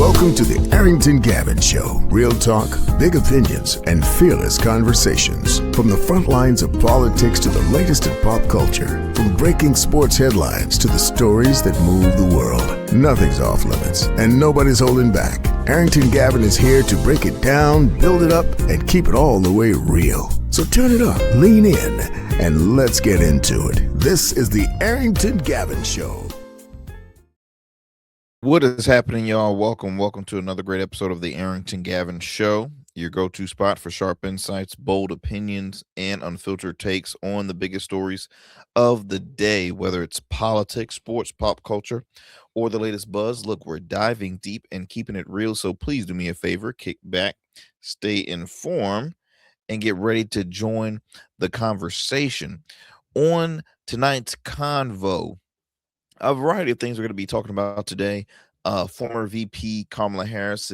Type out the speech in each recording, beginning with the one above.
Welcome to the Arrington Gavin Show. Real talk, big opinions, and fearless conversations. From the front lines of politics to the latest in pop culture. From breaking sports headlines to the stories that move the world. Nothing's off limits, and nobody's holding back. Arrington Gavin is here to break it down, build it up, and keep it all the way real. So turn it up, lean in, and let's get into it. This is the Arrington Gavin Show. What is happening, y'all? Welcome to another great episode of the Arrington Gavin Show, your go-to spot for sharp insights, bold opinions, and unfiltered takes on the biggest stories of the day, whether it's politics, sports, pop culture, or the latest buzz. Look, we're diving deep and keeping it real, so please do me a favor, kick back, stay informed, and get ready to join the conversation. On tonight's convo, a variety of things we're going to be talking about today. Former VP Kamala Harris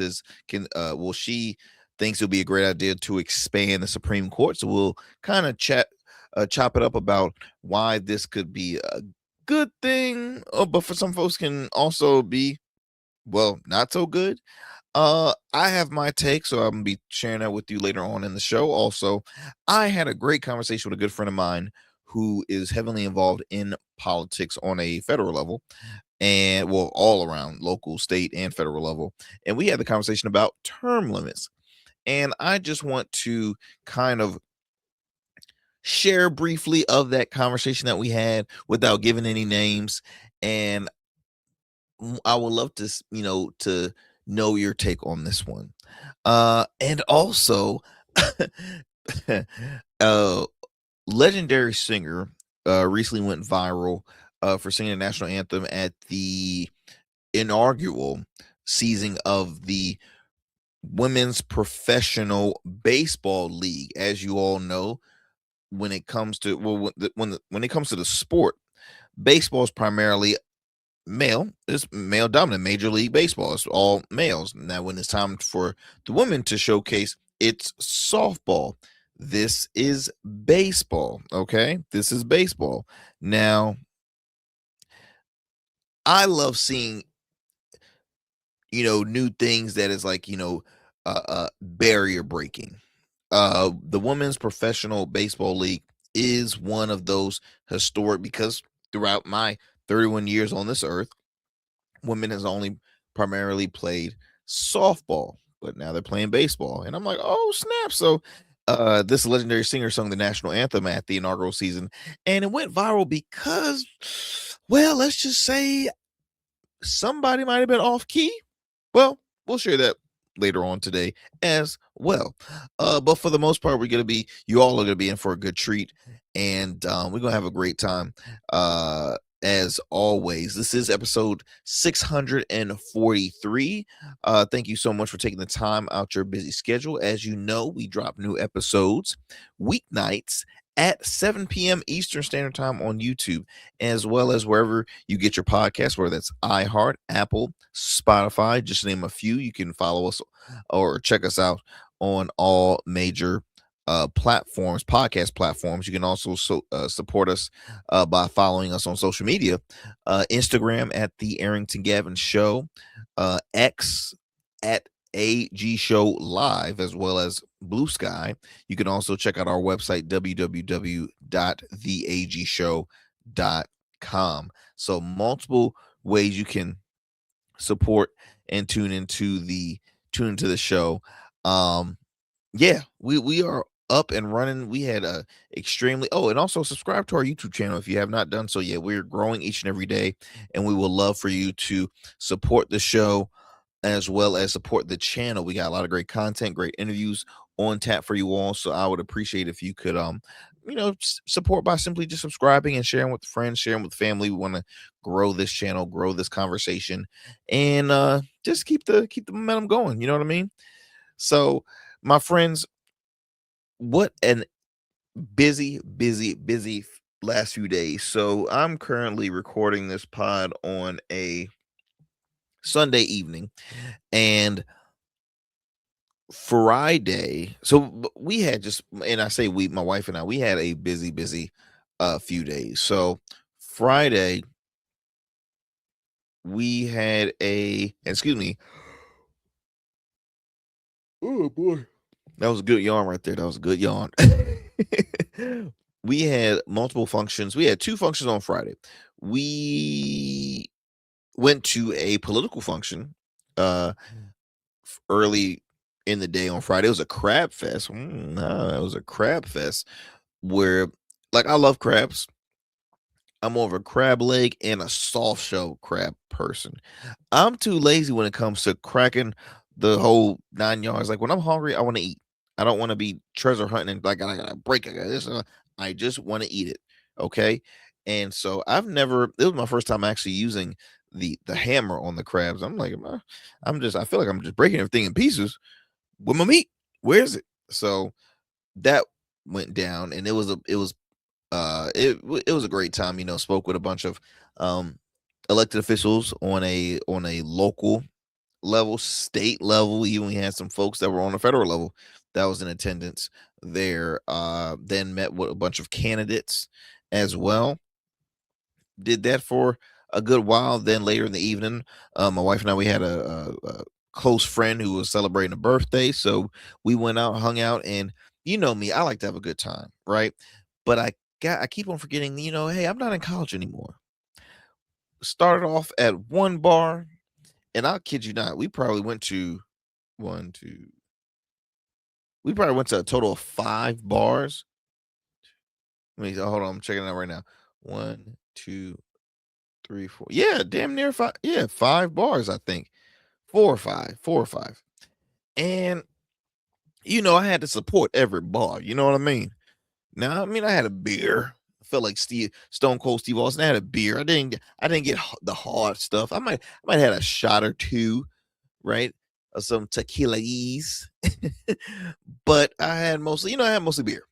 she thinks it'll be a great idea to expand the Supreme Court. So we'll kind of chop it up about why this could be a good thing, but for some folks can also be, well, not so good. I have my take, so I'm gonna be sharing that with you later on in the show. Also, I had a great conversation with a good friend of mine who is heavily involved in politics on a federal level, and well, all around local, state, and federal level. And we had the conversation about term limits. And I just want to kind of share briefly of that conversation that we had without giving any names. And I would love to, to know your take on this one. And also, legendary singer recently went viral for singing the national anthem at the inaugural season of the Women's Professional Baseball League. As you all know, when it comes to when it comes to the sport, baseball is primarily male. It's male dominant. Major League Baseball is all males. Now, when it's time for the women to showcase, it's softball. This is baseball. Okay, this is baseball. Now, I love seeing new things that is like barrier breaking. The Women's Professional Baseball League is one of those historic, because throughout my 31 years on this earth, women has only primarily played softball, but now they're playing baseball, and I'm like, oh snap. So this legendary singer sung the national anthem at the inaugural season, and it went viral because, well, let's just say somebody might have been off key. Well, we'll share that later on today as well. But for the most part, you all are going to be in for a good treat, and we're going to have a great time. As always, this is episode 643. Thank you so much for taking the time out your busy schedule. As you know, we drop new episodes weeknights at 7 p.m. Eastern Standard Time on YouTube, as well as wherever you get your podcasts, whether that's iHeart, Apple, Spotify, just to name a few. You can follow us or check us out on all major podcast platforms. You can also support us by following us on social media, Instagram at the Arrington Gavin Show, X at AG Show Live, as well as Blue Sky. You can also check out our website, www.theagshow.com. So multiple ways you can support and tune into the show. Yeah, we are up and running. We had a extremely and also subscribe to our YouTube channel if you have not done so yet. We're growing each and every day, and we would love for you to support the show as well as support the channel. We got a lot of great content, great interviews on tap for you all. So I would appreciate if you could support by simply just subscribing and sharing with friends, sharing with family. We want to grow this channel, grow this conversation, and just keep the momentum going. You know what I mean? So, my friends, what an busy last few days. So I'm currently recording this pod on a Sunday evening, and Friday, so we had and I say my wife and I, we had a busy few days. So Friday we had Oh boy. That was a good yawn right there. That was a good yawn. We had multiple functions. We had two functions on Friday. We went to a political function early in the day on Friday. It was a crab fest. It was a crab fest where, like, I love crabs. I'm more of a crab leg and a soft shell crab person. I'm too lazy when it comes to cracking the whole 9 yards. Like when I'm hungry, I want to eat. I don't want to be treasure hunting. Like I gotta break. I got this. I just want to eat it. Okay. And so I've never. It was my first time actually using the hammer on the crabs. I'm like, I'm just. I feel like I'm just breaking everything in pieces with my meat. Where is it? So that went down, and it was a great time. Spoke with a bunch of um elected officials on a local level, state level. Even we had some folks that were on the federal level that was in attendance there. Then met with a bunch of candidates as well. Did that for a good while. Then later in the evening, my wife and I, we had a close friend who was celebrating a birthday, so we went out, hung out, and you know me, I like to have a good time, right? But I keep on forgetting, hey, I'm not in college anymore. Started off at one bar, and I'll kid you not, we probably went to one, two, we probably went to a total of 5 bars. Hold on, I'm checking it out right now. One, two, three, four. Yeah, damn near 5. Yeah, 5 bars, I think. 4 or 5. And I had to support every bar. You know what I mean? Now, I mean, I had a beer. I felt like Stone Cold Steve Austin. I had a beer. I didn't get the hard stuff. I might have had a shot or two, right? Of some tequila's. But I had mostly beer.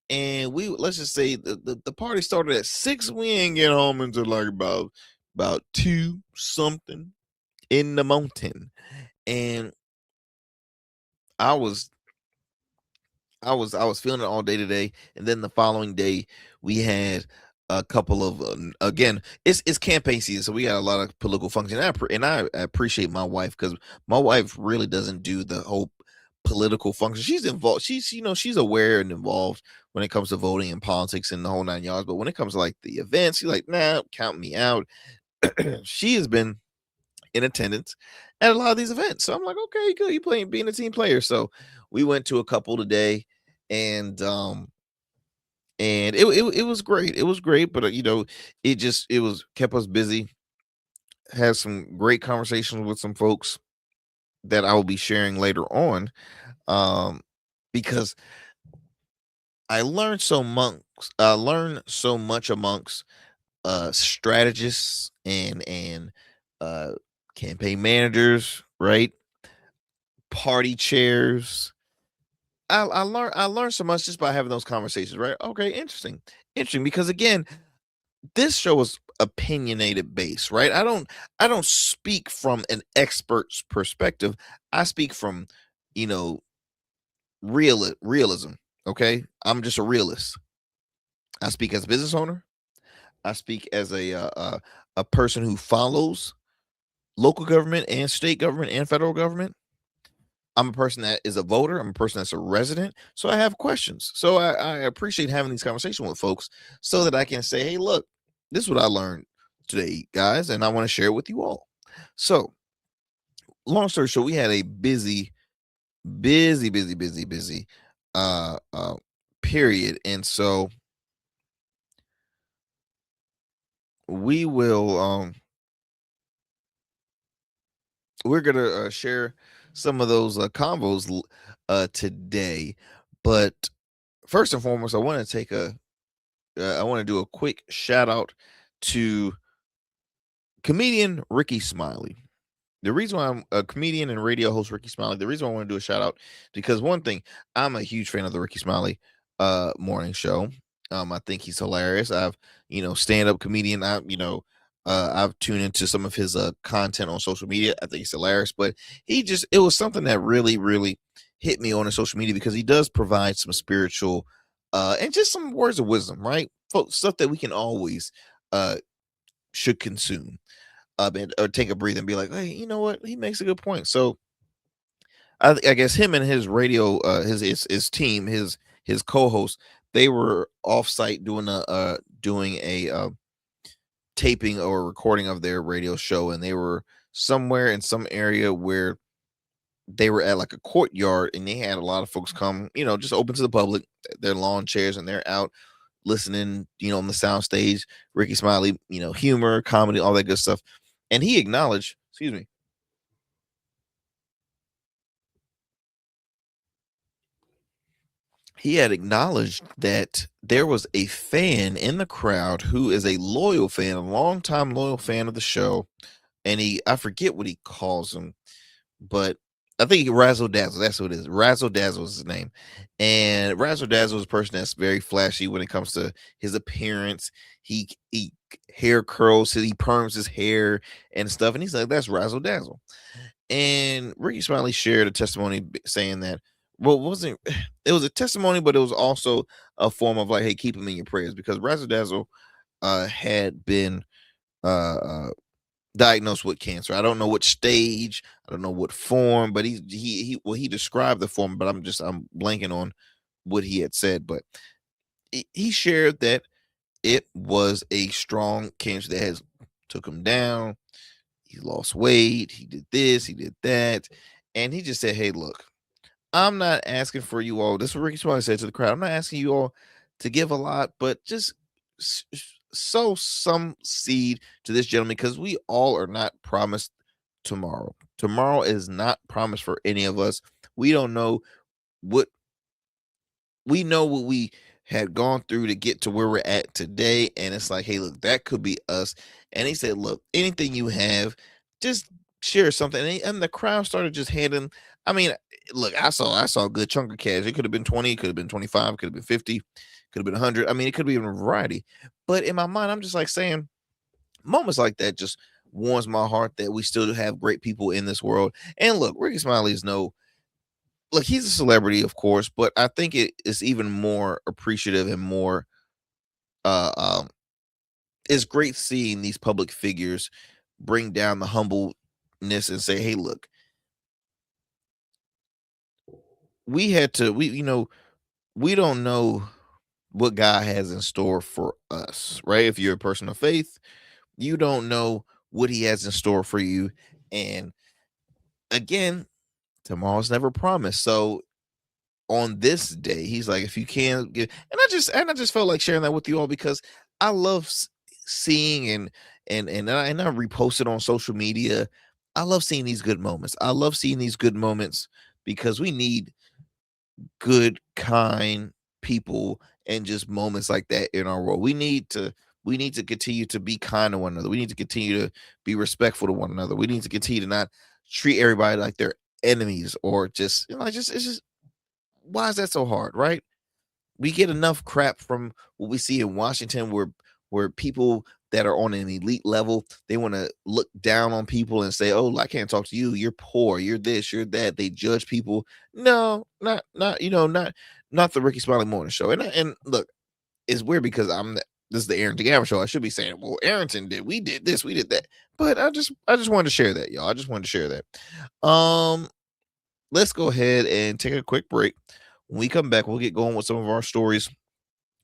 And let's just say the party started at 6. We ain't get home until like about 2 something in the mountain. And I was I was feeling it all day today, and then the following day we had a couple of again. It's campaign season, so we got a lot of political functions. And I appreciate my wife because my wife really doesn't do the whole political function. She's involved. She's aware and involved when it comes to voting and politics and the whole 9 yards. But when it comes to like the events, she's like, nah, count me out. She has been in attendance at a lot of these events. So I'm like, okay, good. You playing being a team player. So we went to a couple today, and it was great. It was great, but it was kept us busy. Had some great conversations with some folks that I will be sharing later on. Um, because I learned so much amongst strategists and uh campaign managers, right? Party chairs. I learned so much just by having those conversations, right? Okay, interesting. Because again, this show is opinionated based, right? I don't speak from an expert's perspective. I speak from you know realism. Okay, I'm just a realist. I speak as a business owner. I speak as a person who follows local government and state government and federal government. I'm a person that is a voter. I'm a person that's a resident. So I have questions. So I appreciate having these conversations with folks so that I can say, hey, look, this is what I learned today, guys, and I want to share it with you all. So, long story short, we had a busy uh, uh, period. And so we will, we're going to share some of those convos today. But first and foremost, I want to do a quick shout out to comedian Ricky Smiley. The reason why I'm a comedian and radio host Ricky Smiley, the reason why I want to do a shout out because one thing, I'm a huge fan of the Ricky Smiley morning show. I think he's hilarious. I've stand up comedian. I've tuned into some of his content on social media. I think he's hilarious, but it was something that really hit me on his social media because he does provide some spiritual and just some words of wisdom, right? Stuff that we can always uh should consume or take a breathe and be like, hey, you know what? He makes a good point. So I guess him and his radio, his team, his co-host, they were off-site doing a taping or recording of their radio show, and they were somewhere in some area where they were at like a courtyard, and they had a lot of folks come, just open to the public, their lawn chairs, and they're out listening, on the sound stage, Ricky Smiley, humor, comedy, all that good stuff. And he acknowledged, excuse me, he had acknowledged that there was a fan in the crowd who is a loyal fan, a longtime loyal fan of the show. And I forget what he calls him, but I think Razzle Dazzle, that's what it is. Razzle Dazzle is his name. And Razzle Dazzle is a person that's very flashy when it comes to his appearance. He hair curls, he perms his hair and stuff. And he's like, that's Razzle Dazzle. And Ricky Smiley shared a testimony saying that, well, it was a testimony, but it was also a form of like, hey, keep him in your prayers, because Razzle Dazzle had been diagnosed with cancer. I don't know what stage, I don't know what form, but he described the form, but I'm blanking on what he had said. But he shared that it was a strong cancer that has took him down. He lost weight, he did this, he did that, and he just said, hey, look, I'm not asking for you all, this is what Ricky Smiley said to the crowd, I'm not asking you all to give a lot, but just sow some seed to this gentleman, because we all are not promised tomorrow. Tomorrow is not promised for any of us. We don't know what we had gone through to get to where we're at today. And it's like, hey, look, that could be us. And he said, look, anything you have, just share something. And the crowd started just handing. I mean, look, I saw a good chunk of cash. It could have been 20, could have been 25, could have been 50, could have been 100. I mean, it could be even a variety. But in my mind, I'm just like saying, moments like that just warms my heart that we still have great people in this world. And look, Ricky Smiley is look, he's a celebrity, of course, but I think it is even more appreciative and more it's great seeing these public figures bring down the humbleness and say, hey, look, we don't know what God has in store for us, right? If you're a person of faith, you don't know what he has in store for you. And again, tomorrow's never promised. So on this day, he's like, if you can get, and I just felt like sharing that with you all, because I love seeing and I repost it on social media. I love seeing these good moments. I love seeing these good moments because we need good, kind people and just moments like that in our world. We need to continue to be kind to one another. We need to continue to be respectful to one another. We need to continue to not treat everybody like they're enemies, or just, it's just, why is that so hard, right? We get enough crap from what we see in Washington, where people that are on an elite level, they want to look down on people and say, oh, I can't talk to you, you're poor, you're this, you're that. They judge people. No, not not the Ricky Smiley Morning Show. And look, it's weird because this is the Arrington Gavin Show. I should be saying, well, Arrington we did this, we did that. But I just wanted to share that, y'all. I just wanted to share that. Let's go ahead and take a quick break. When we come back, we'll get going with some of our stories.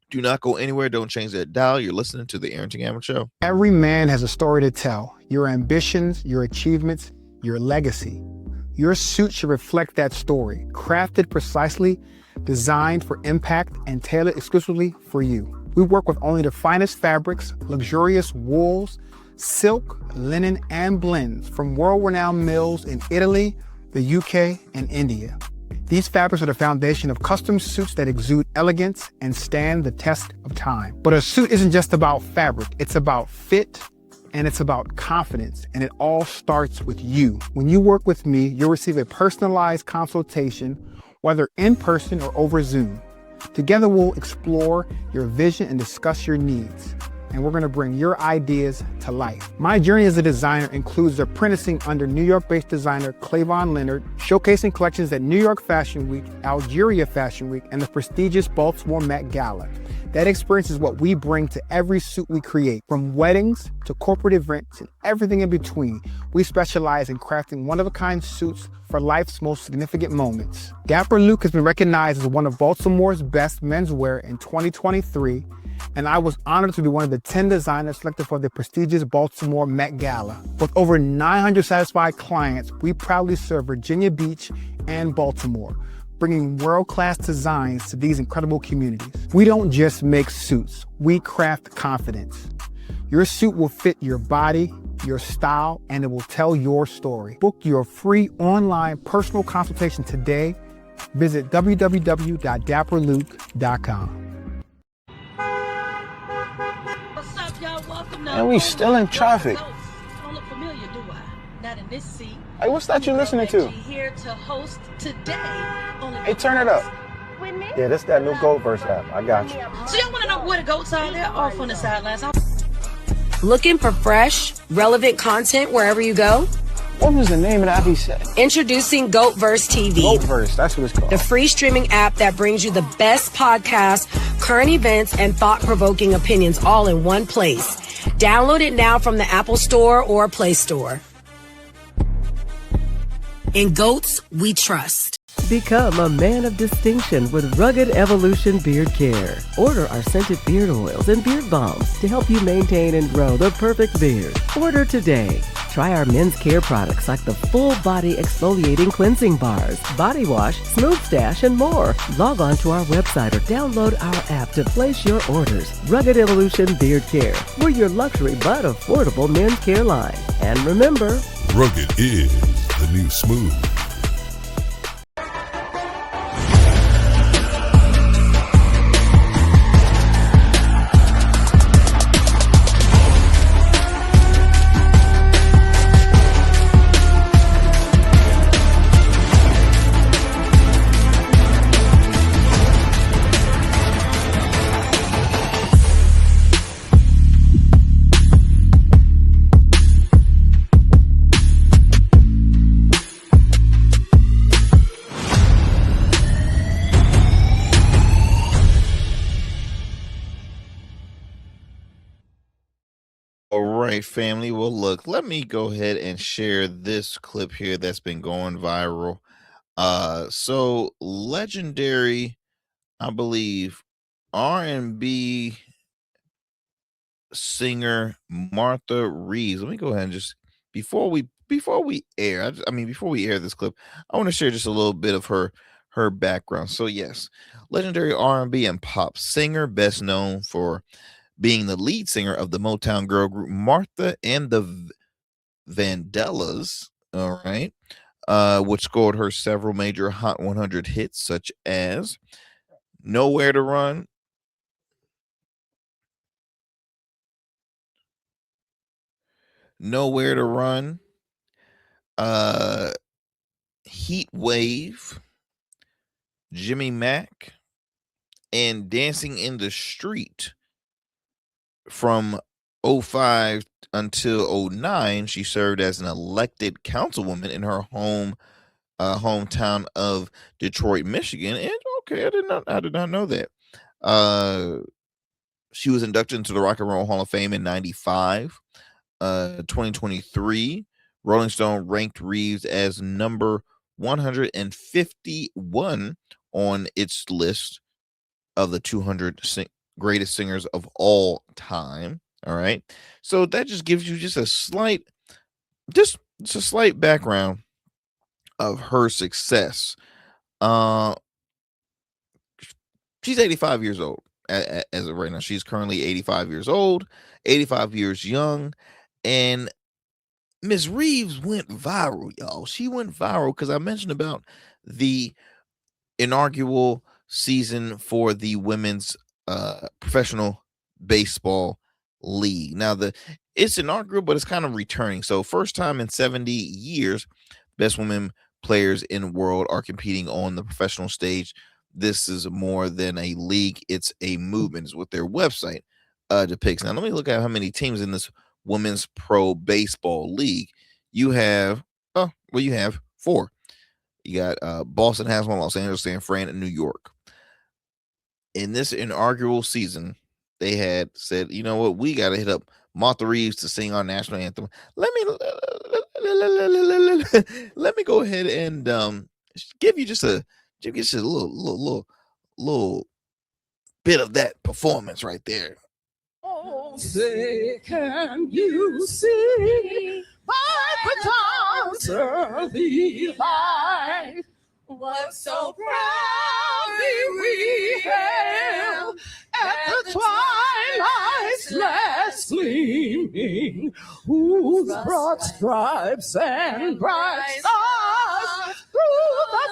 Do not go anywhere. Don't change that dial. You're listening to the Arrington Gavin Show. Every man has a story to tell. Your ambitions, your achievements, your legacy. Your suit should reflect that story, crafted precisely, designed for impact, and tailored exclusively for you. We work with only the finest fabrics, luxurious wools, silk, linen, and blends from world-renowned mills in Italy, the UK, and India. These fabrics are the foundation of custom suits that exude elegance and stand the test of time. But a suit isn't just about fabric, it's about fit, and it's about confidence, and it all starts with you. When you work with me, you'll receive a personalized consultation, whether in person or over Zoom. Together we'll explore your vision and discuss your needs. and we're going to bring your ideas to life. My journey as a designer includes apprenticing under New York-based designer Clavon Leonard, showcasing collections at New York Fashion Week, Algeria Fashion Week, and the prestigious Baltimore Met Gala. That experience is what we bring to every suit we create, from weddings to corporate events and everything in between. We specialize in crafting one-of-a-kind suits for life's most significant moments. Dapper Luke has been recognized as one of Baltimore's best menswear in 2023, and I was honored to be one of the 10 designers selected for the prestigious Baltimore Met Gala. With over 900 satisfied clients, we proudly serve Virginia Beach and Baltimore, bringing world-class designs to these incredible communities. We don't just make suits, we craft confidence. Your suit will fit your body, your style, and it will tell your story. Book your free online personal consultation today. Visit www.dapperluke.com. What's up, y'all? Welcome to And we still in traffic. Don't look familiar, do I? Not in this seat. Hey, what's that you listening to? Here to host today. Hey, turn it up. With me? Yeah, this that new Gold Verse app. I got you. So y'all want to know where the goats are? They're off on the sidelines. Looking for fresh, relevant content wherever you go? What was the name of that he said? Introducing GoatVerse TV, Gold Verse, that's what it's called. the free streaming app that brings you the best podcasts, current events, and thought-provoking opinions all in one place. Download it now from the Apple Store or Play Store. In Goats, we trust. Become a man of distinction with Rugged Evolution Beard Care. Order our scented beard oils and beard balms to help you maintain and grow the perfect beard. Order today. Try our men's care products like the full body exfoliating cleansing bars, body wash, smooth stash, and more. Log on to our website or download our app to place your orders. Rugged Evolution Beard Care. We're your luxury but affordable men's care line. And remember, Rugged is the new smooth. All right, family. Well, look, let me go ahead and share this clip here that's been going viral. So legendary, I believe, R&B singer Martha Reeves. Let me go ahead and just before we air, before we air this clip, I want to share just a little bit of her background. So yes, legendary R&B and pop singer, best known for being the lead singer of the Motown girl group Martha and the Vandellas, all right, which scored her several major Hot 100 hits, such as Nowhere to Run, Nowhere to Run, Heat Wave, Jimmy Mack, and Dancing in the Street. From 05 until 09, she served as an elected councilwoman in her hometown of Detroit, Michigan. And okay, I did not know that. She was inducted into the Rock and Roll Hall of Fame in 95. 2023, Rolling Stone ranked Reeves as number 151 on its list of the 200 greatest singers of all time. All right, so that just gives you just a slight background of her success. She's 85 years old as of right now. She's currently 85 years old, 85 years young, and Miss Reeves went viral, y'all. She went viral because I mentioned about the inaugural season for the women's professional baseball league. Now it's inaugural, but it's kind of returning. So first time in 70 years, best women players in the world are competing on the professional stage. This is more than a league. It's a movement, is what their website depicts. Now, let me look at how many teams in this women's pro baseball league. You have, you have 4. You got Boston has one, Los Angeles, San Fran, and New York. In this inaugural season, they had said, you know what, we got to hit up Martha Reeves to sing our national anthem. Let me go ahead and give you just a little bit of that performance right there. Oh, say, can you see by the dawn's early light what so proudly we hailed at the twilight's last gleaming, whose broad stripes and bright stars through the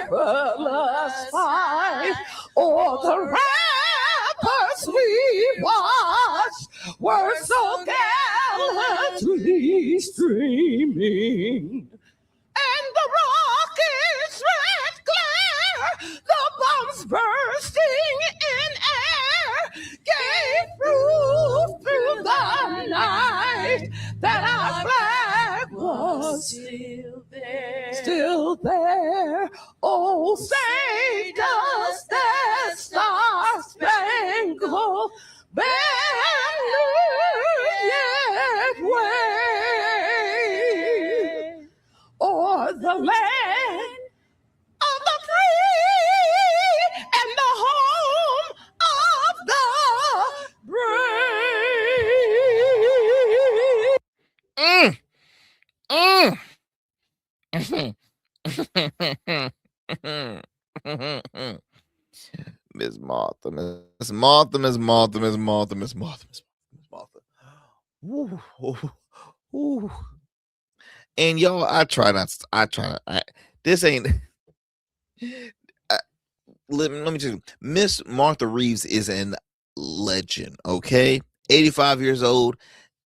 perilous fight o'er the ramparts we watched were so gallantly streaming. And the rocket's red glare, the bombs bursting in air, gave proof through the night that our flag was still there. Oh, say does that star-spangled banner yet wave o'er the land of the free and the home of the brave. Miss Martha, Miss Martha, Miss Martha, Miss Martha, Miss Martha, Miss Martha. Ooh, ooh, ooh. And y'all, this ain't. Let me tell you, Miss Martha Reeves is an legend. Okay, 85 years old.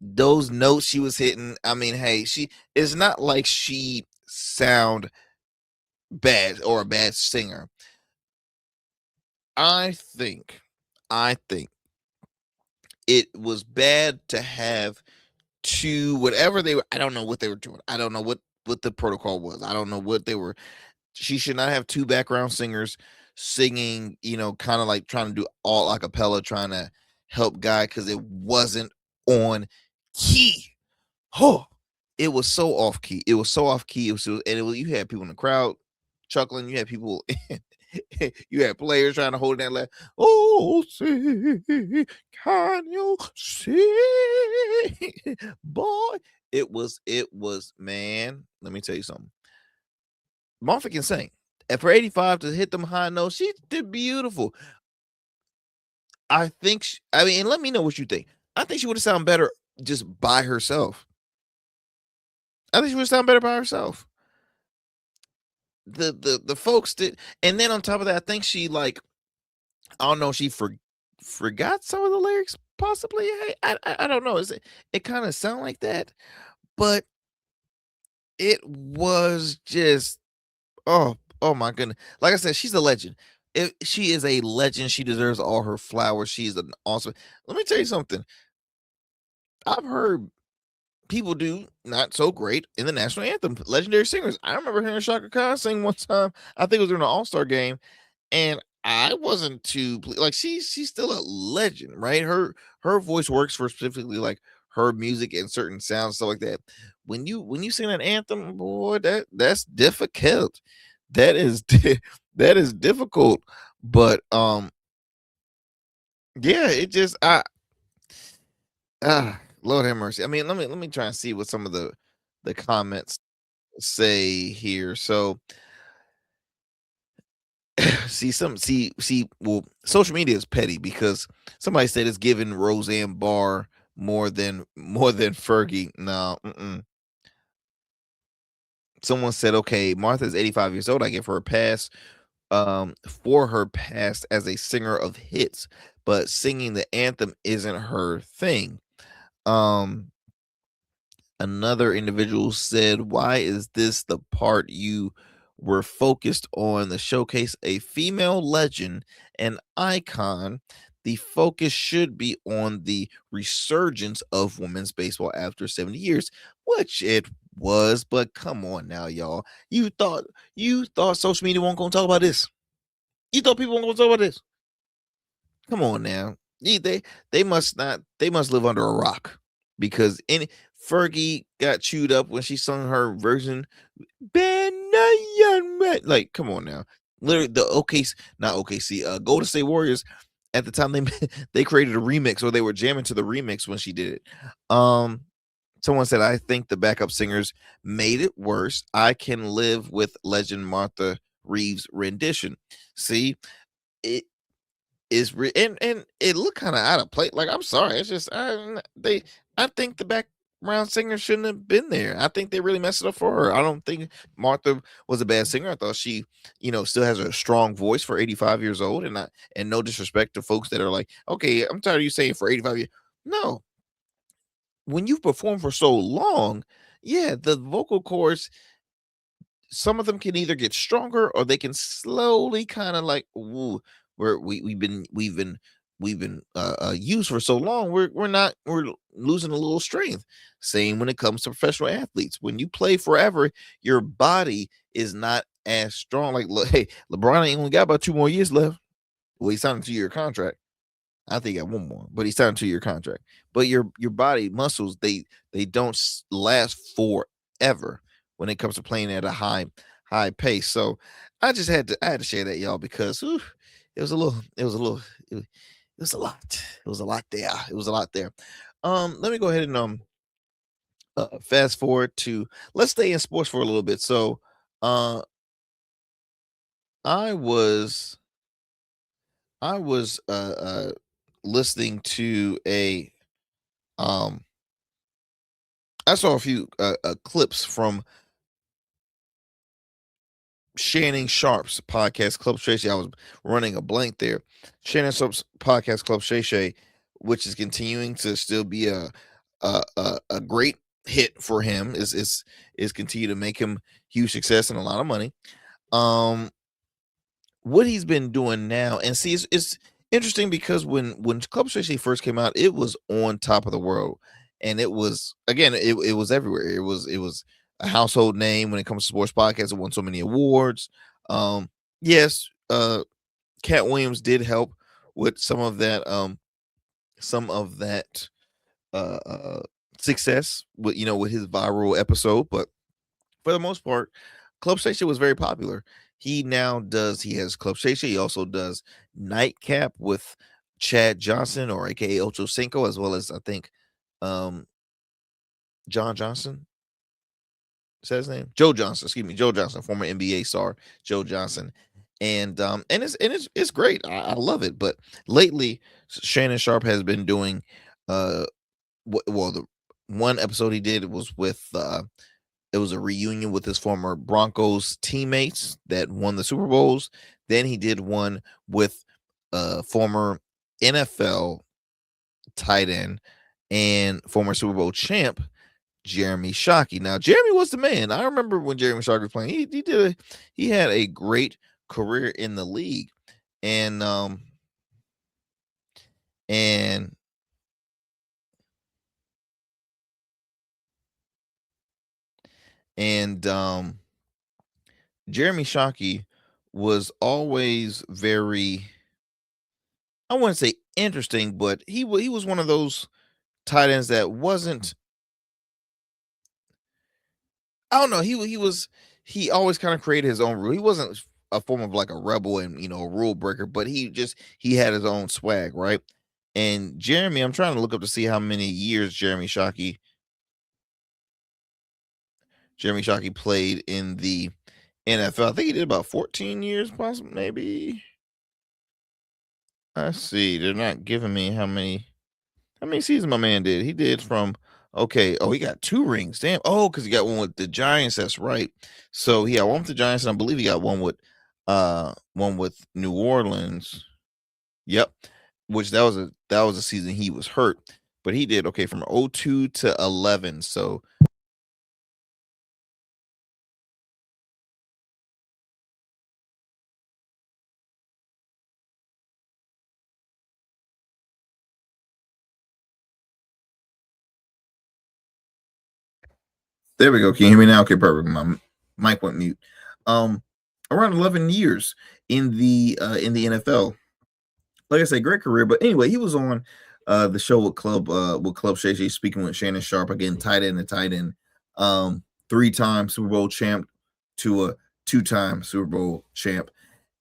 Those notes she was hitting. I mean, hey, it's not like she sound bad or a bad singer. I think it was bad to have whatever they were. I don't know what they were doing. I don't know what the protocol was. I don't know what they were. She should not have 2 background singers singing, kind of like trying to do all a cappella, trying to help guy, because it wasn't on key. Oh, it was so off key. You had people in the crowd chuckling. You had people. You had players trying to hold that laugh. Oh, see, can you see, boy? It was, man. Let me tell you something. Martha can sing. And for 85 to hit them high notes, she did beautiful. I think, and let me know what you think. I think she would have sounded better just by herself. The folks did, and then on top of that, I think she I don't know, she forgot some of the lyrics, possibly. I don't know. It kind of sound like that, but it was just oh my goodness. Like I said, she's a legend. She is a legend. She deserves all her flowers. She's an awesome. Let me tell you something. I've heard people do not so great in the national anthem. Legendary singers. I remember hearing Shaka Khan sing one time. I think it was during an All-Star game, and I wasn't too she's still a legend, right? Her voice works for specifically like her music and certain sounds, stuff like that. When you sing that anthem, boy, that's difficult. That is difficult. But yeah, it just Lord have mercy. I mean, let me try and see what some of the comments say here. So well, social media is petty because somebody said it's giving Roseanne Barr more than Fergie. No. Someone said, okay, Martha's 85 years old. I give her a pass for her past as a singer of hits, but singing the anthem isn't her thing. Another individual said, why is this the part you were focused on? The showcase a female legend and icon the focus should be on the resurgence of women's baseball after 70 years, which it was. But come on now, y'all. You thought social media won't gonna talk about this. You thought people weren't gonna talk about this. Come on now. They must not, they must live under a rock, because any Fergie got chewed up when she sung her version. Been a young man. Like, come on now. Literally, the OKC, not OKC, Golden State Warriors at the time, they they created a remix, or they were jamming to the remix when she did it. Someone said, I think the backup singers made it worse. I can live with legend Martha Reeves' rendition. See, it is and it looked kind of out of place. Like, I'm sorry, it's just I think the background singer shouldn't have been there. I think they really messed it up for her. I don't think Martha was a bad singer. I thought she, still has a strong voice for 85 years old, and no disrespect to folks that are like, okay, I'm tired of you saying for 85 years. No, when you've performed for so long, yeah, the vocal cords, some of them can either get stronger, or they can slowly kind of like, ooh, we've been used for so long, we're losing a little strength. Same when it comes to professional athletes. When you play forever, your body is not as strong. Like, look, hey, LeBron ain't only got about 2 more years left. Well, he signed a 2-year contract. I think he got one more, but he signed a 2-year contract. But your body muscles, they don't last forever when it comes to playing at a high pace. So I had to share that, y'all, because it was a lot. It was a lot there. It was a lot there. Let me go ahead and fast forward to, let's stay in sports for a little bit. So uh I was listening to um I saw a few clips from Shannon Sharp's podcast, Club Shay Shay. I was running a blank there. Shannon Sharp's podcast, Club Shay Shay, which is continuing to still be a great hit for him, is continue to make him huge success and a lot of money. Um, what he's been doing now, and see, it's interesting, because when Club Shay Shay first came out, it was on top of the world, and it was, again, it was everywhere. It was a household name when it comes to sports podcasts. It won so many awards. Yes, Cat Williams did help with some of that uh, uh success with, with his viral episode, but for the most part, Club Shay Shay was very popular. He has Club Shay Shay. He also does Nightcap with Chad Johnson, or aka Ocho Cinco, as well as, I think, um John Johnson. Is that his name? Joe Johnson, excuse me, Joe Johnson, former NBA star Joe Johnson. And it's great. I love it. But lately, Shannon Sharp has been doing uh well, the one episode he did was with it was a reunion with his former Broncos teammates that won the Super Bowls. Then he did one with former NFL tight end and former Super Bowl champ Jeremy Shockey. Now, Jeremy was the man. I remember when Jeremy Shockey was playing. He had a great career in the league, and and and Jeremy Shockey was always very, I wouldn't say interesting, but he was one of those tight ends that wasn't, I don't know. He always kind of created his own rule. He wasn't a form of like a rebel and, a rule breaker, but he had his own swag, right? And Jeremy, I'm trying to look up to see how many years Jeremy Shockey played in the NFL. I think he did about 14 years, possibly, maybe. I see. They're not giving me how many seasons my man did. He did from, okay. Oh, he got 2 rings. Damn. Oh, because he got one with the Giants. That's right. So he got one with the Giants, and I believe he got one with New Orleans. Yep. Which that was a season he was hurt. But he did, okay, from 02 to 11. So There we go. Can you hear me now? Okay, perfect. My mic went mute. Around 11 years in the NFL. Like I said, great career. But anyway, he was on the show with Club Shay Shay, speaking with Shannon Sharp, again, tight end. 3-time Super Bowl champ to a 2-time Super Bowl champ.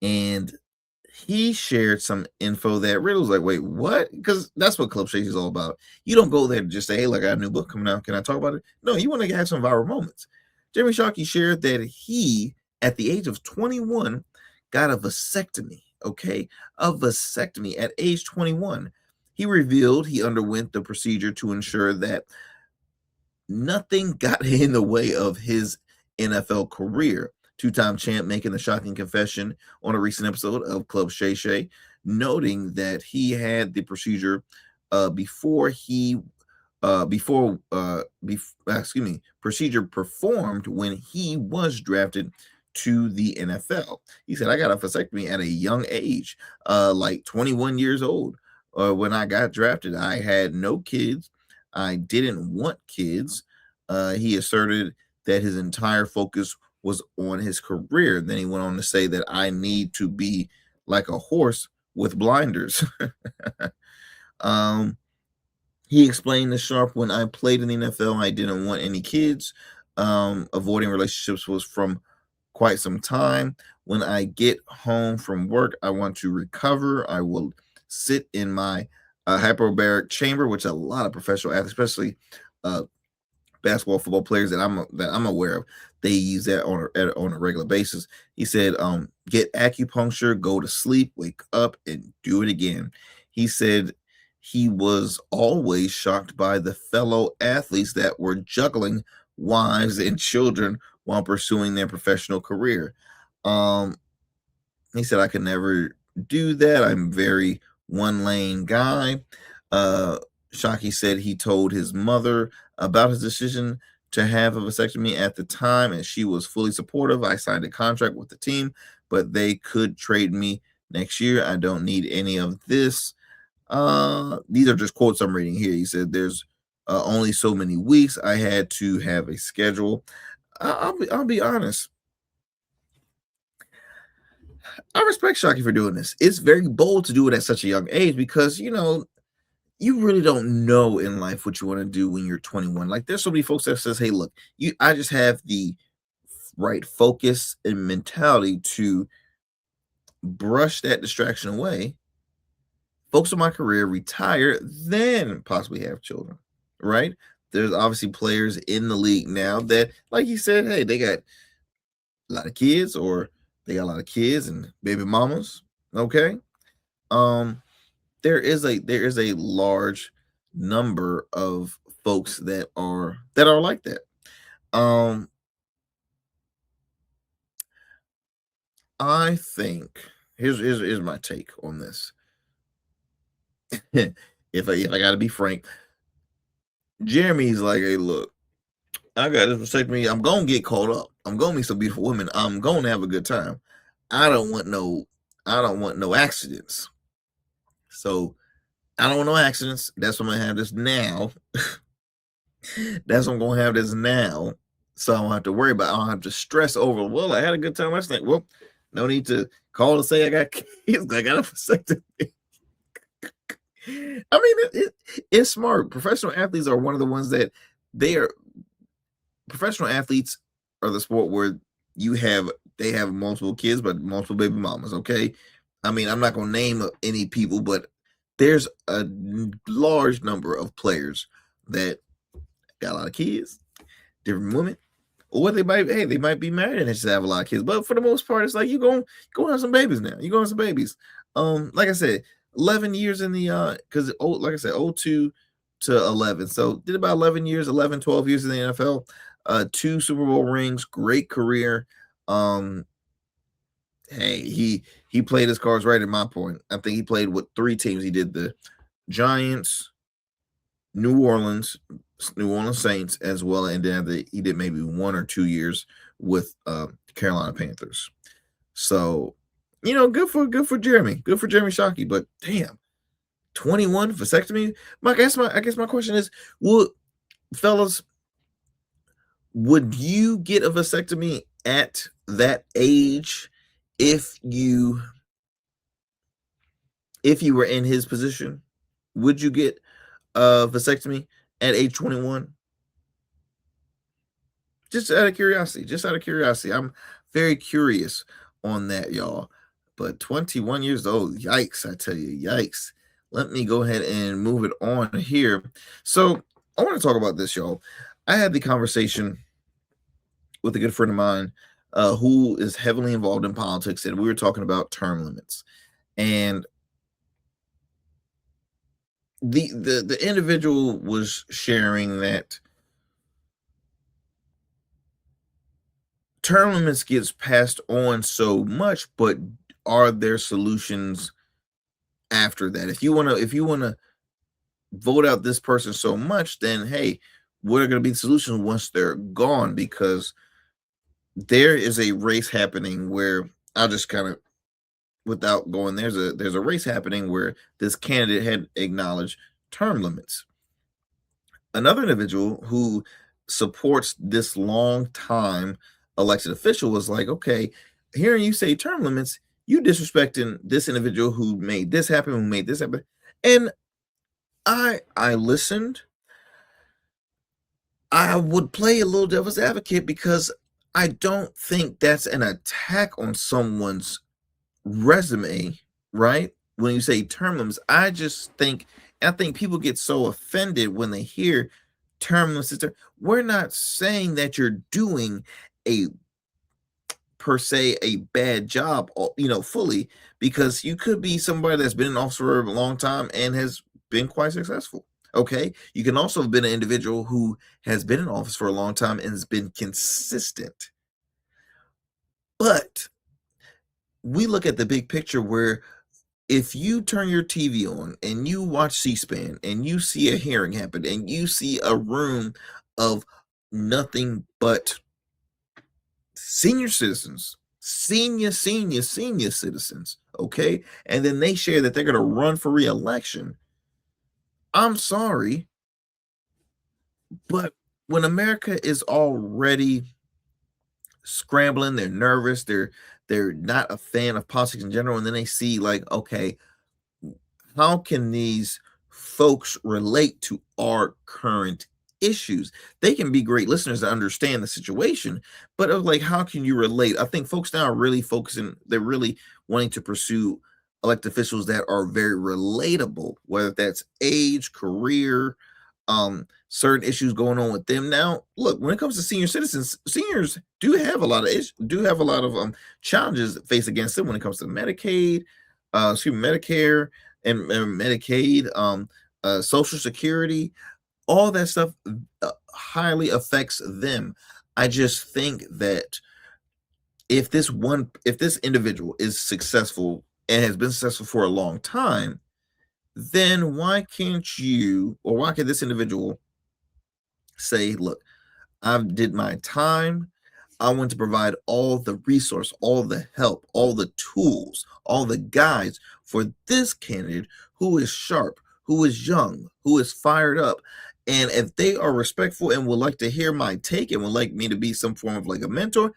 And he shared some info that Riddle was like, wait, what? Because that's what Club Shay is all about. You don't go there to just say, hey, look, I got a new book coming out. Can I talk about it? No, you want to have some viral moments. Jeremy Shockey shared that he, at the age of 21, got a vasectomy. Okay, a vasectomy at age 21. He revealed he underwent the procedure to ensure that nothing got in the way of his NFL career. 2-time champ making the shocking confession on a recent episode of Club Shay Shay, noting that he had the procedure procedure performed when he was drafted to the NFL. He said, I got a vasectomy at a young age, like 21 years old. When I got drafted, I had no kids. I didn't want kids. He asserted that his entire focus was on his career. Then he went on to say that I need to be like a horse with blinders. He explained to Sharp, when I played in the NFL, I didn't want any kids. Avoiding relationships was from quite some time. When I get home from work, I want to recover. I will sit in my hyperbaric chamber, which a lot of professional athletes, especially basketball, football players that I'm aware of, they use that on a regular basis. He said, get acupuncture, go to sleep, wake up, and do it again. He said he was always shocked by the fellow athletes that were juggling wives and children while pursuing their professional career. He said, I could never do that. I'm very one-lane guy. Shockey said he told his mother about his decision to have a vasectomy at the time, and she was fully supportive. I signed a contract with the team, but they could trade me next year. I don't need any of this. These are just quotes I'm reading here. He said there's only so many weeks. I had to have a schedule. I'll be honest. I respect Shockey for doing this. It's very bold to do it at such a young age because, you know, you really don't know in life what you want to do when you're 21. Like, there's so many folks that says, hey, look, I just have the right focus and mentality to brush that distraction away, focus on my career, retire, then possibly have children, right? There's obviously players in the league now that, like you said, hey, they got a lot of kids, or they got a lot of kids and baby mamas. Okay. There is a large number of folks that are like that. I think here's my take on this. if I gotta be frank, Jeremy's like, hey, look, I got this vasectomy. I'm gonna get caught up. I'm gonna meet some beautiful women. I'm gonna have a good time. I don't want no accidents. So I don't want no accidents. That's why I'm gonna have this now. That's why I'm gonna have this now. So I don't have to worry about it. I don't have to stress over, well, I had a good time last night. Well, no need to call to say I got kids. I got a vasectomy. I mean, it's smart. Professional athletes are one of the ones that professional athletes are the sport where they have multiple kids, but multiple baby mamas. Okay. I mean, I'm not going to name any people, but there's a large number of players that got a lot of kids, different women, or they might be married and they just have a lot of kids. But for the most part, it's like you go have some babies now. You go have some babies. Like I said, 11 years in the because like I said, 02 to 11. So did about 11 years, 11, 12 years in the NFL. 2 Super Bowl rings, great career. Hey, he played his cards right at my point. I think he played with 3 teams. He did the Giants, New Orleans Saints as well, and then he did maybe 1 or 2 years with the Carolina Panthers. So, you know, good for Jeremy Shockey. But damn, 21 vasectomy. I guess my question is, fellas, would you get a vasectomy at that age if you were in his position? Would you get a vasectomy at age 21? Just out of curiosity. I'm very curious on that, y'all. But 21 years old, yikes, I tell you, yikes. Let me go ahead and move it on here. So I want to talk about this, y'all. I had the conversation with a good friend of mine who is heavily involved in politics, and we were talking about term limits. And the individual was sharing that term limits gets passed on so much, but are there solutions after that? If you want to vote out this person so much, then hey, what are going to be the solutions once they're gone? Because there is a race happening where I'll just kind of, without going, there's a race happening where this candidate had acknowledged term limits. Another individual who supports this long time elected official was like, okay, hearing you say term limits, you disrespecting this individual who made this happen, And I listened. I would play a little devil's advocate because I don't think that's an attack on someone's resume, right? When you say term limits, I think people get so offended when they hear term limits. We're not saying that you're doing per se a bad job, fully, because you could be somebody that's been in office for a long time and has been quite successful. Okay, you can also have been an individual who has been in office for a long time and has been consistent. But we look at the big picture where if you turn your TV on and you watch C-SPAN and you see a hearing happen and you see a room of nothing but senior citizens, senior citizens, okay, and then they share that they're going to run for re-election, I'm sorry, but when America is already scrambling, they're nervous, they're not a fan of politics in general, and then they see like, okay, how can these folks relate to our current issues? They can be great listeners to understand the situation, but of like, how can you relate? I think folks now are really focusing, they're really wanting to pursue elected officials that are very relatable, whether that's age, career, certain issues going on with them. Now, look, when it comes to senior citizens, seniors do have a lot of challenges faced against them when it comes to Medicaid, Medicare and Medicaid, Social Security. All that stuff highly affects them. I just think that if this individual is successful and has been successful for a long time, then why can't this individual say, look, I did my time. I want to provide all the resource, all the help, all the tools, all the guides for this candidate who is sharp, who is young, who is fired up. And if they are respectful and would like to hear my take and would like me to be some form of like a mentor,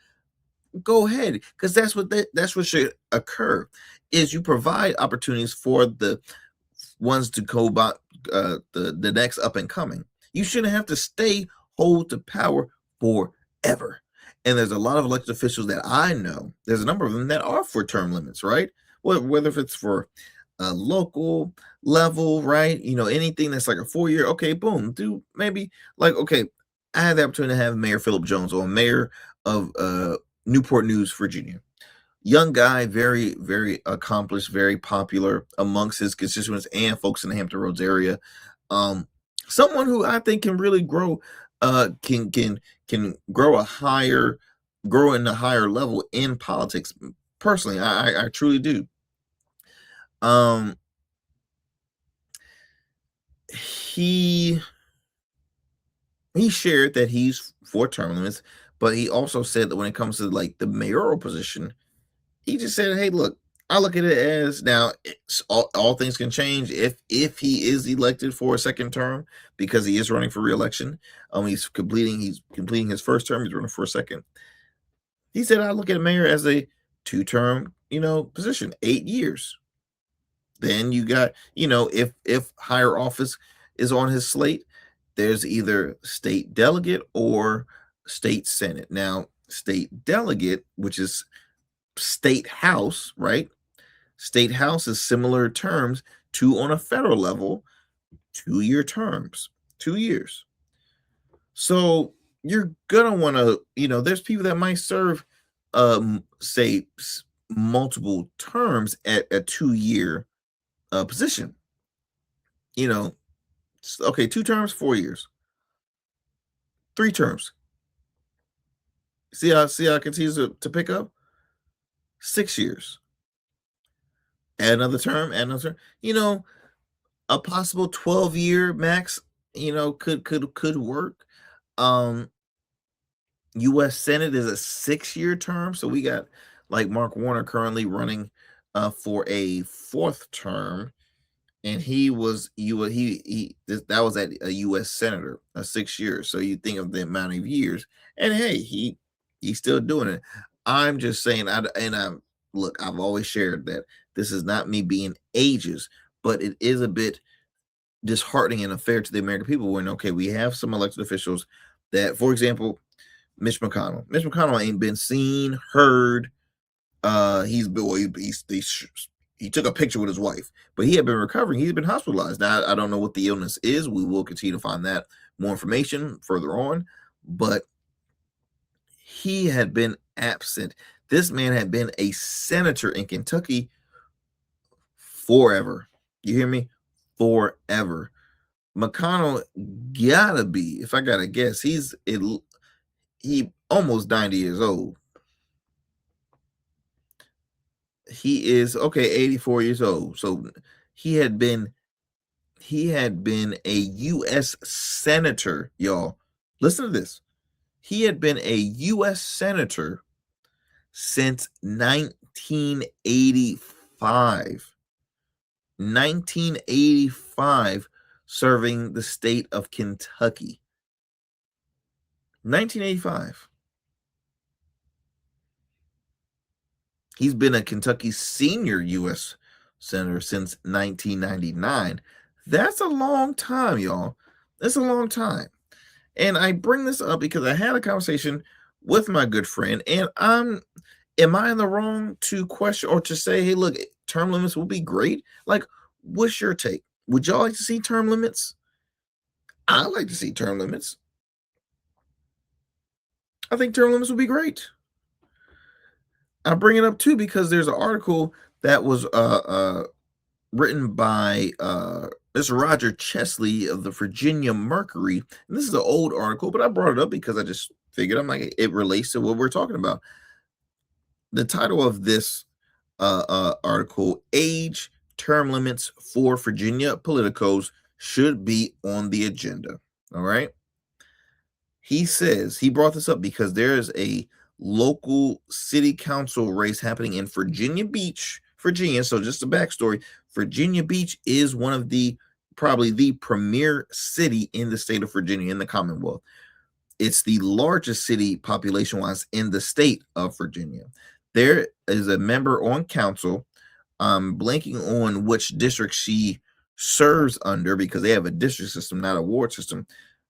go ahead, because that's what should occur. Is you provide opportunities for the ones to go by the next up and coming. You shouldn't have to hold the power forever. And there's a lot of elected officials that I know. There's a number of them that are for term limits, right? Whether if it's for a local level, right? Anything that's like a 4-year, okay, boom, do maybe like, okay, I had the opportunity to have Mayor Philip Jones, or mayor of Newport News, Virginia. Young guy, very, very accomplished, very popular amongst his constituents and folks in the Hampton Roads area. Someone who I think can really grow, can grow in a higher level in politics. Personally, I truly do. He shared that he's for term limits, but he also said that when it comes to like the mayoral position, he just said, hey, look, I look at it as now all things can change if he is elected for a second term, because he is running for re-election. He's completing his first term, he's running for a second. He said, I look at a mayor as a 2-term, position, 8 years. Then you got, if higher office is on his slate, there's either state delegate or state senate. Now, state delegate, which is state house, right? State house is similar terms to, on a federal level, 2-year terms, 2 years. So you're gonna want to, there's people that might serve, say, multiple terms at a 2-year position. Okay, 2 terms, 4 years, 3 terms. See how it continues to pick up? 6 years. Add another term, a possible 12-year max, could work. U.S. Senate is a 6-year term, so we got like Mark Warner currently running for a 4th term, and that was at a U.S. senator, 6 years. So you think of the amount of years, and hey, he's still doing it. I'm just saying, look, I've always shared that this is not me being ageist, but it is a bit disheartening and unfair to the American people when, okay, we have some elected officials that, for example, Mitch McConnell ain't been seen, heard. He took a picture with his wife, but he had been recovering. He's been hospitalized. Now, I don't know what the illness is. We will continue to find that more information further on, but he had been absent. This man had been a senator in Kentucky forever. You hear me? Forever. McConnell gotta be, if I gotta guess, he almost 90 years old. He is 84 years old. So he had been a U.S. senator, y'all. Listen to this. He had been a U.S. senator since 1985. 1985, serving the state of Kentucky. 1985. He's been a Kentucky senior U.S. senator since 1999. That's a long time, y'all. That's a long time. And I bring this up because I had a conversation with my good friend, and am I in the wrong to question or to say, hey, look, term limits will be great? Like, what's your take? Would y'all like to see term limits? I like to see term limits. I think term limits would be great. I bring it up too because there's an article that was written by Mr. Roger Chesley of the Virginia Mercury. And this is an old article, but I brought it up because I just figured it relates to what we're talking about. The title of this article, Age Term Limits for Virginia Politicos Should Be on the Agenda. All right. He says he brought this up because there is a local city council race happening in Virginia Beach, Virginia. So just a backstory, Virginia Beach is one of probably the premier city in the state of Virginia, in the Commonwealth. It's the largest city population-wise in the state of Virginia. There is a member on council. I'm blanking on which district she serves under because they have a district system, not a ward system.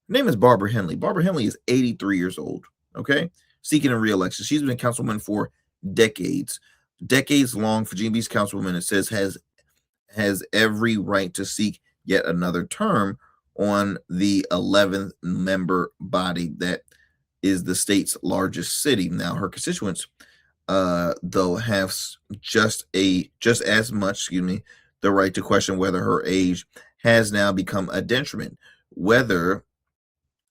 Her name is Barbara Henley. Barbara Henley is 83 years old, okay? Seeking a re-election. She's been a councilwoman for decades long. Virginia Beach councilwoman, it says, has every right to seek yet another term on the 11th member body that is the state's largest city. Now, her constituents, though, have just as much, the right to question whether her age has now become a detriment, whether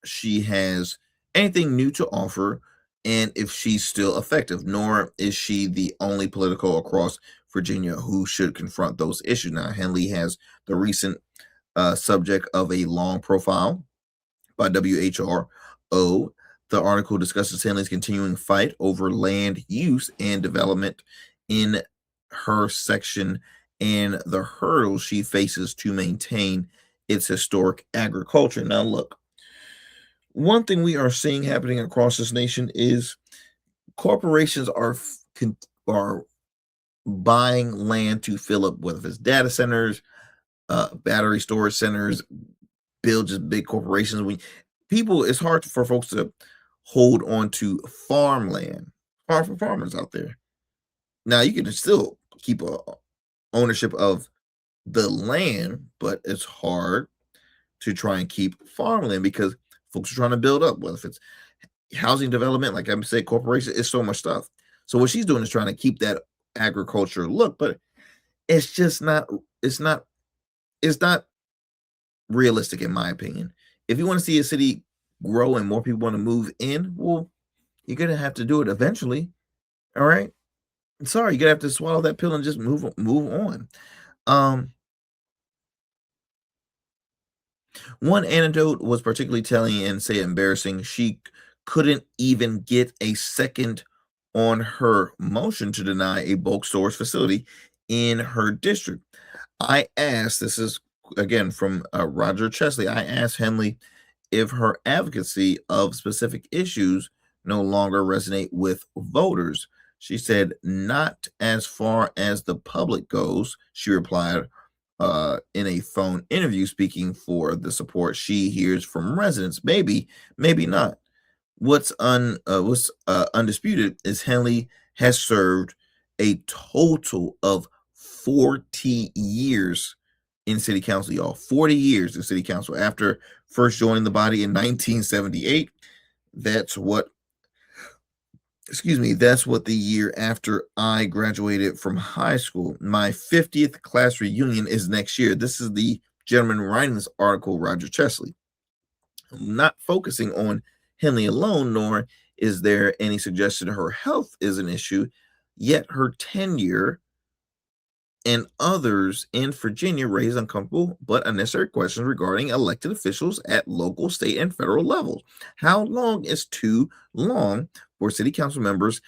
she has anything new to offer, and if she's still effective. Nor is she the only political across Virginia who should confront those issues. Now, Henley has the recent subject of a long profile by WHRO. The article discusses Henley's continuing fight over land use and development in her section and the hurdles she faces to maintain its historic agriculture. Now, look, one thing we are seeing happening across this nation is corporations are buying land to fill up, whether it's data centers, battery storage centers, build just big corporations. It's hard for folks to hold on to farmland. Hard for farmers out there. Now, you can still keep ownership of the land, but it's hard to try and keep farmland because folks are trying to build up, whether it's housing development, like I said, corporations, it's so much stuff. So what she's doing is trying to keep that agriculture look, but it's just not realistic, in my opinion. If you want to see a city grow and more people want to move in, well, you're gonna have to do it eventually. All right. Sorry, you're gonna have to swallow that pill and just move on. One anecdote was particularly telling and say embarrassing. She couldn't even get a second on her motion to deny a bulk storage facility in her district. I asked, this is again from Roger Chesley, I asked Henley if her advocacy of specific issues no longer resonate with voters. She said, not as far as the public goes, she replied in a phone interview, speaking for the support she hears from residents. Maybe not. What's undisputed is Henley has served a total of 40 years in city council, y'all. 40 years in city council. After first joining the body in 1978, that's what the year after I graduated from high school. My 50th class reunion is next year. This is the gentleman writing this article, Roger Chesley. I'm not focusing on Henley alone, nor is there any suggestion her health is an issue, yet her tenure and others in Virginia raise uncomfortable but unnecessary questions regarding elected officials at local, state, and federal levels. How long is too long for city council members,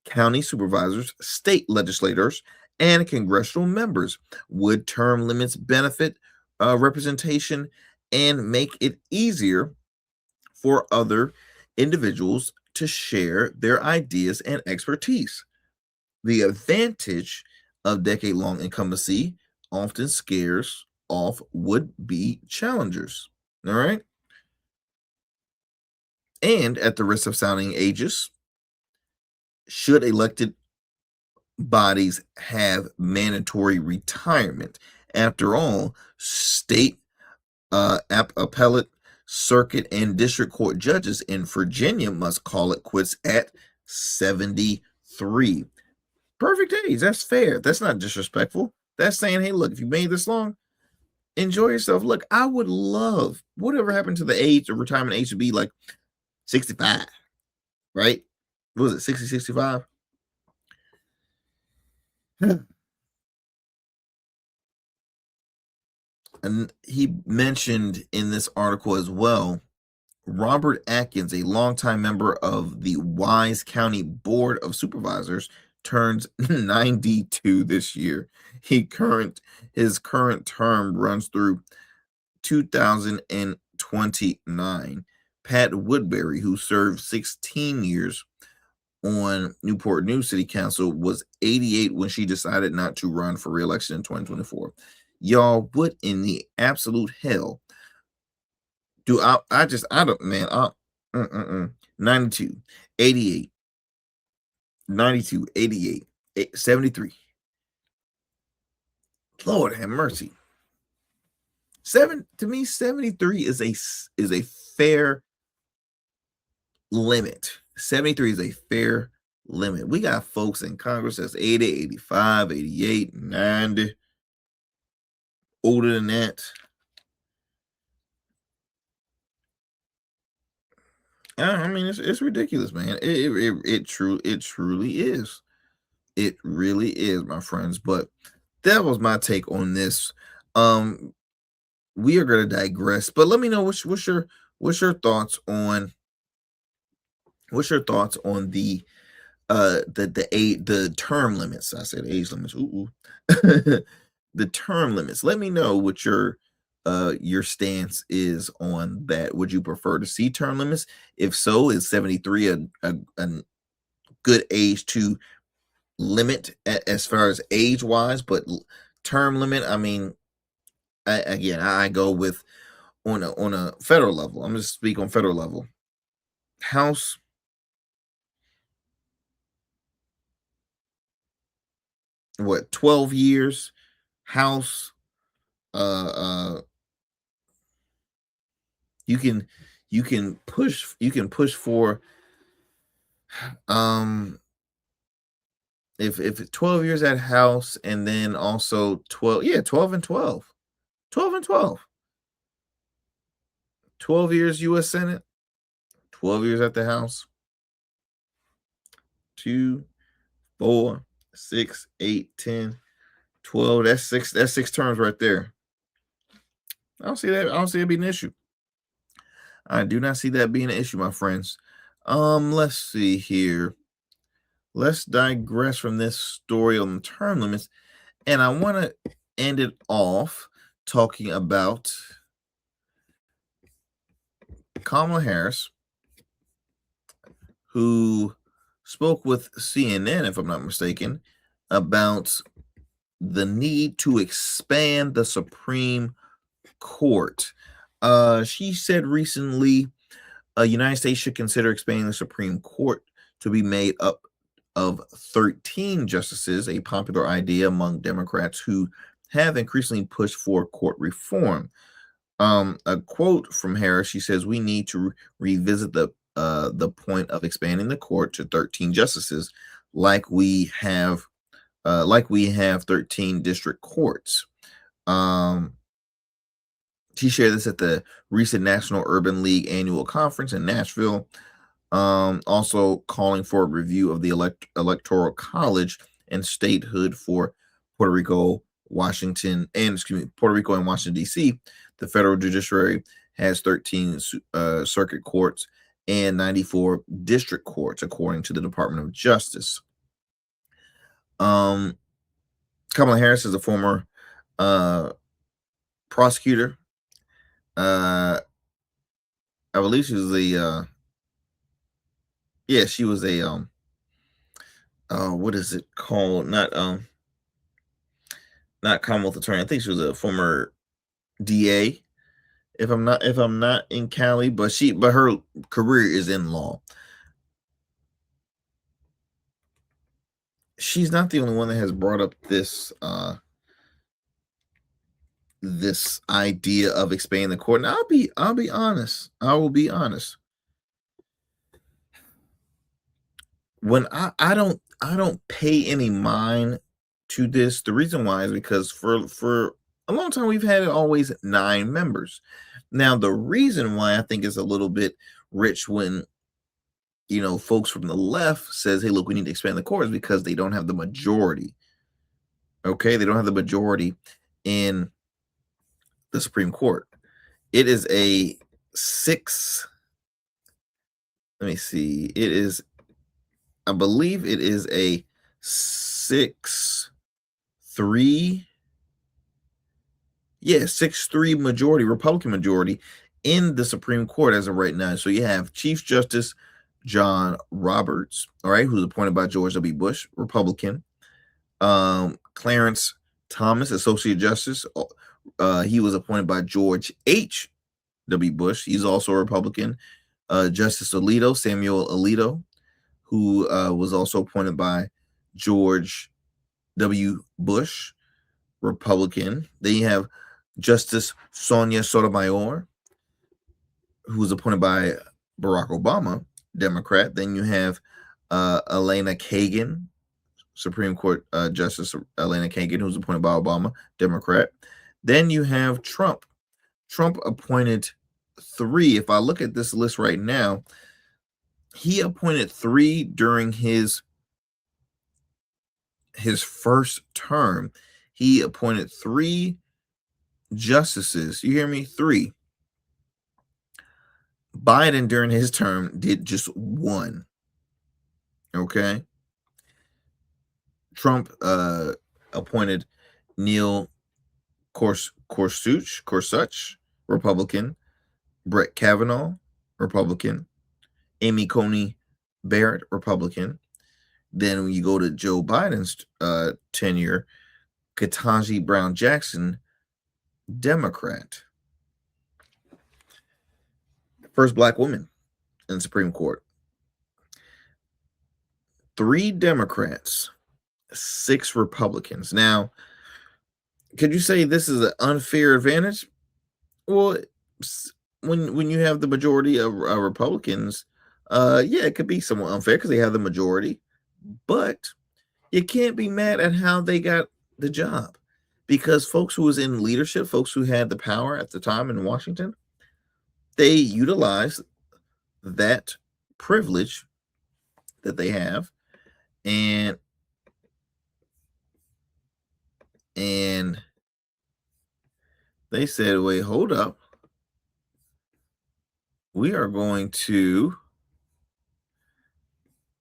county supervisors, state legislators, and congressional members? Would term limits benefit representation and make it easier for other individuals to share their ideas and expertise? The advantage of decade-long incumbency often scares off would-be challengers. All right. And at the risk of sounding ageist, should elected bodies have mandatory retirement? After all, state appellate, circuit, and district court judges in Virginia must call it quits at 73. Perfect age. That's fair. That's not disrespectful. That's saying, hey, look, if you made this long, enjoy yourself. Look, I would love whatever happened to the age of retirement age to be like 65, right? What was it, 60, 65? And he mentioned in this article as well, Robert Atkins, a longtime member of the Wise County Board of Supervisors, turns 92 this year. His current term runs through 2029. Pat Woodbury, who served 16 years on Newport News City Council, was 88 when she decided not to run for re-election in 2024. Y'all, what in the absolute hell do I don't, man, 92, 88, 92, 88, 73. Lord have mercy. 73 is a fair limit. 73 is a fair limit. We got folks in Congress that's 80, 85, 88, 90, older than that. I mean, it's ridiculous, man. It truly is. It really is, my friends. But that was my take on this. We are going to digress, but let me know what's your thoughts on the the term limits. I said age limits. Ooh. The term limits. Let me know what your stance is on that. Would you prefer to see term limits? If so, is 73 a good age to limit as far as age wise? But term limit, I mean, I go with on a federal level. I'm just speak on federal level. House, what, 12 years? House, you can push for if it's 12 years at House, and then also 12 and 12 12 years U.S. Senate, 12 years at the House, 2, 4, 6, 8, 10, 12. That's six terms right there. I don't see it being an issue. I do not see that being an issue, my friends. Let's see here. Let's digress from this story on the term limits, and I want to end it off talking about Kamala Harris, who spoke with CNN, if I'm not mistaken, about the need to expand the Supreme Court. She said recently, United States should consider expanding the Supreme Court to be made up of 13 justices, a popular idea among Democrats who have increasingly pushed for court reform. A quote from Harris, she says, "We need to revisit the point of expanding the court to 13 justices, like we have 13 district courts." She shared this at the recent National Urban League annual conference in Nashville, also calling for a review of the Electoral College and statehood for Puerto Rico, Washington, D.C. The federal judiciary has 13 circuit courts and 94 district courts, according to the Department of Justice. Kamala Harris is a former prosecutor. I believe she was she was a what is it called? Not Commonwealth attorney. I think she was a former DA. If I'm not in Cali, but her career is in law. She's not the only one that has brought up this this idea of expanding the court. And I'll be honest. I will be honest. When I don't pay any mind to this. The reason why is because for a long time we've had always 9 members. Now the reason why I think is a little bit rich when folks from the left says, "Hey, look, we need to expand the court," is because they don't have the majority. Okay, they don't have the majority in the Supreme Court. It is a 6. Let me see. It is, I believe it is a 6-3. Yeah, 6-3 majority, Republican majority in the Supreme Court as of right now. So you have Chief Justice John Roberts, all right, who's appointed by George W. Bush, Republican. Clarence Thomas, Associate Justice. He was appointed by George H. W. Bush. He's also a Republican. Justice Alito, Samuel Alito, who was also appointed by George W. Bush, Republican. Then you have Justice Sonia Sotomayor, who was appointed by Barack Obama, Democrat. Then you have Elena Kagan, Supreme Court Justice Elena Kagan, who was appointed by Obama, Democrat. Then you have Trump. Trump appointed 3. If I look at this list right now, he appointed 3 during his first term. He appointed 3 justices. You hear me? 3. Biden during his term did just 1. Okay. Trump appointed Neil Gorsuch, Republican, Brett Kavanaugh, Republican, Amy Coney Barrett, Republican. Then when you go to Joe Biden's tenure, Ketanji Brown Jackson, Democrat. First black woman in the Supreme Court. 3 Democrats, 6 Republicans. Now, could you say this is an unfair advantage? Well, when you have the majority of Republicans, yeah, it could be somewhat unfair because they have the majority, but you can't be mad at how they got the job, because folks who was in leadership, folks who had the power at the time in Washington, they utilized that privilege that they have, and they said, wait, hold up. We are going to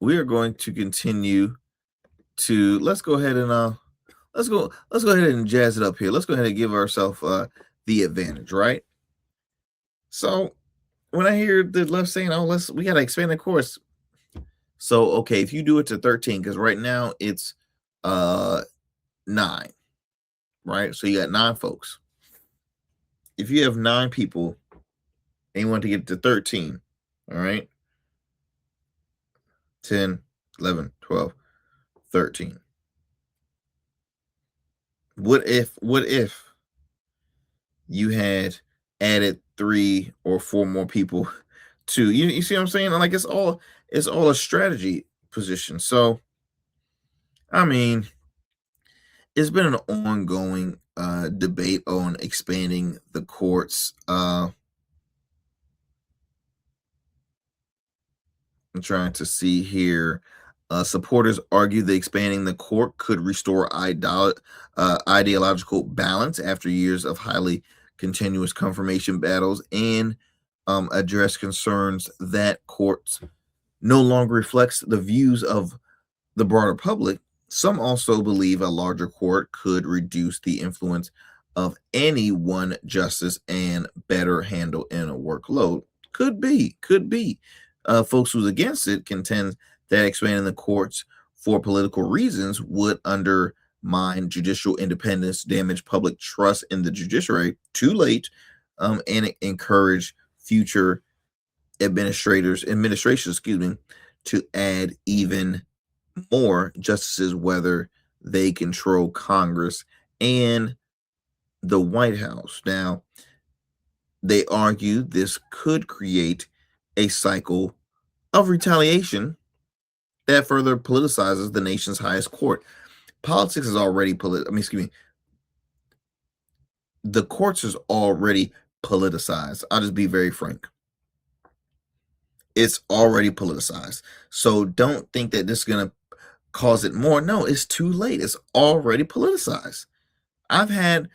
continue to let's go ahead and jazz it up here. Let's go ahead and give ourselves the advantage, right? So when I hear the left saying, "Oh, we got to expand the course," so okay, if you do it to 13, because right now it's 9, right? So you got 9 folks. If you have 9 people and you want to get to 13, all right, 10, 11, 12, 13. What if you had added 3 or 4 more people to you see what I'm saying? Like it's all a strategy position. So I mean, it's been an ongoing debate on expanding the courts. I'm trying to see here. Supporters argue that expanding the court could restore ideological balance after years of highly continuous confirmation battles, and address concerns that courts no longer reflects the views of the broader public. Some also believe a larger court could reduce the influence of any one justice and better handle in a workload. Could be. Folks who's against it contend that expanding the courts for political reasons would undermine judicial independence, damage public trust in the judiciary too late, and encourage future administrations, to add even more justices, whether they control Congress and the White House. Now, they argue this could create a cycle of retaliation that further politicizes the nation's highest court. Politics is already the courts is already politicized. I'll just be very frank. It's already politicized. So don't think that this is going to cause it more. No, it's too late. It's already politicized. I've had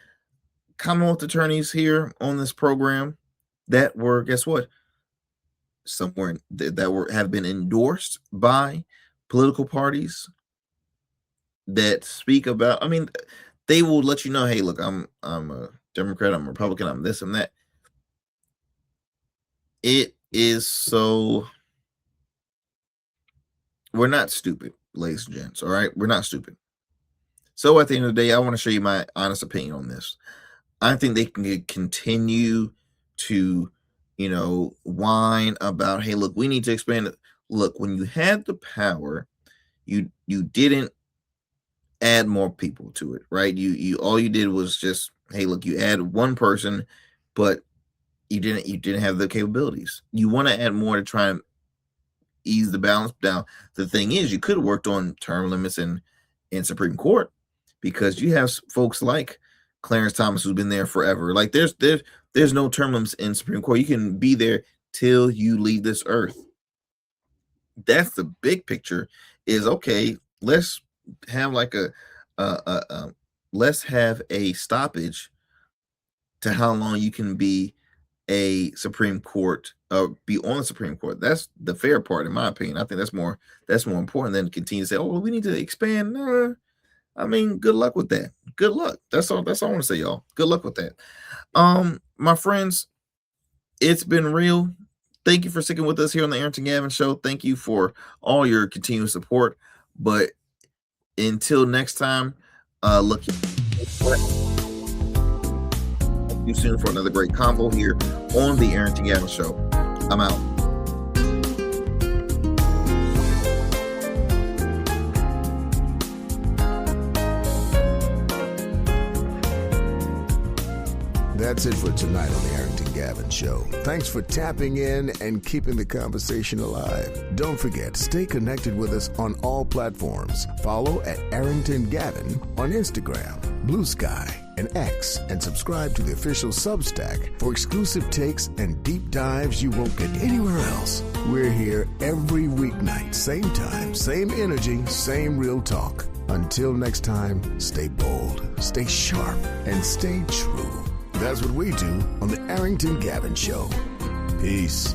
Commonwealth attorneys here on this program that were, guess what? Somewhere that have been endorsed by political parties that speak about, they will let you know, hey, look, I'm a Democrat, I'm a Republican, I'm this and that. It is so, we're not stupid, ladies and gents, all right? We're not stupid. So at the end of the day, I want to show you my honest opinion on this. I think they can continue to, whine about, hey, look, we need to expand it. Look, when you had the power, you didn't add more people to it, right? You all you did was just, hey, look, you add one person, but you didn't have the capabilities. You want to add more to try and ease the balance down. The thing is, you could have worked on term limits in Supreme Court, because you have folks like Clarence Thomas who's been there forever. Like there's no term limits in Supreme Court. You can be there till you leave this earth. That's the big picture. Is okay. Let's have like let's have a stoppage to how long you can be a Supreme Court, be on the Supreme Court. That's the fair part, in my opinion. I think that's more important than to continue to say, oh, well, we need to expand. I mean, good luck with that. Good luck. That's all I want to say, y'all. Good luck with that. My friends, it's been real. Thank you for sticking with us here on the Arrington Gavin Show. Thank you for all your continued support. But until next time, look you soon for another great convo here on the Arrington Gavin Show. I'm out. That's it for tonight on the Arrington Gavin Show. Thanks for tapping in and keeping the conversation alive. Don't forget, stay connected with us on all platforms. Follow at Arrington Gavin on Instagram, Blue Sky, and X, and subscribe to the official Substack for exclusive takes and deep dives you won't get anywhere else. We're here every weeknight, same time, same energy, same real talk. Until next time, stay bold, stay sharp, and stay true. That's what we do on the Arrington Gavin Show. Peace.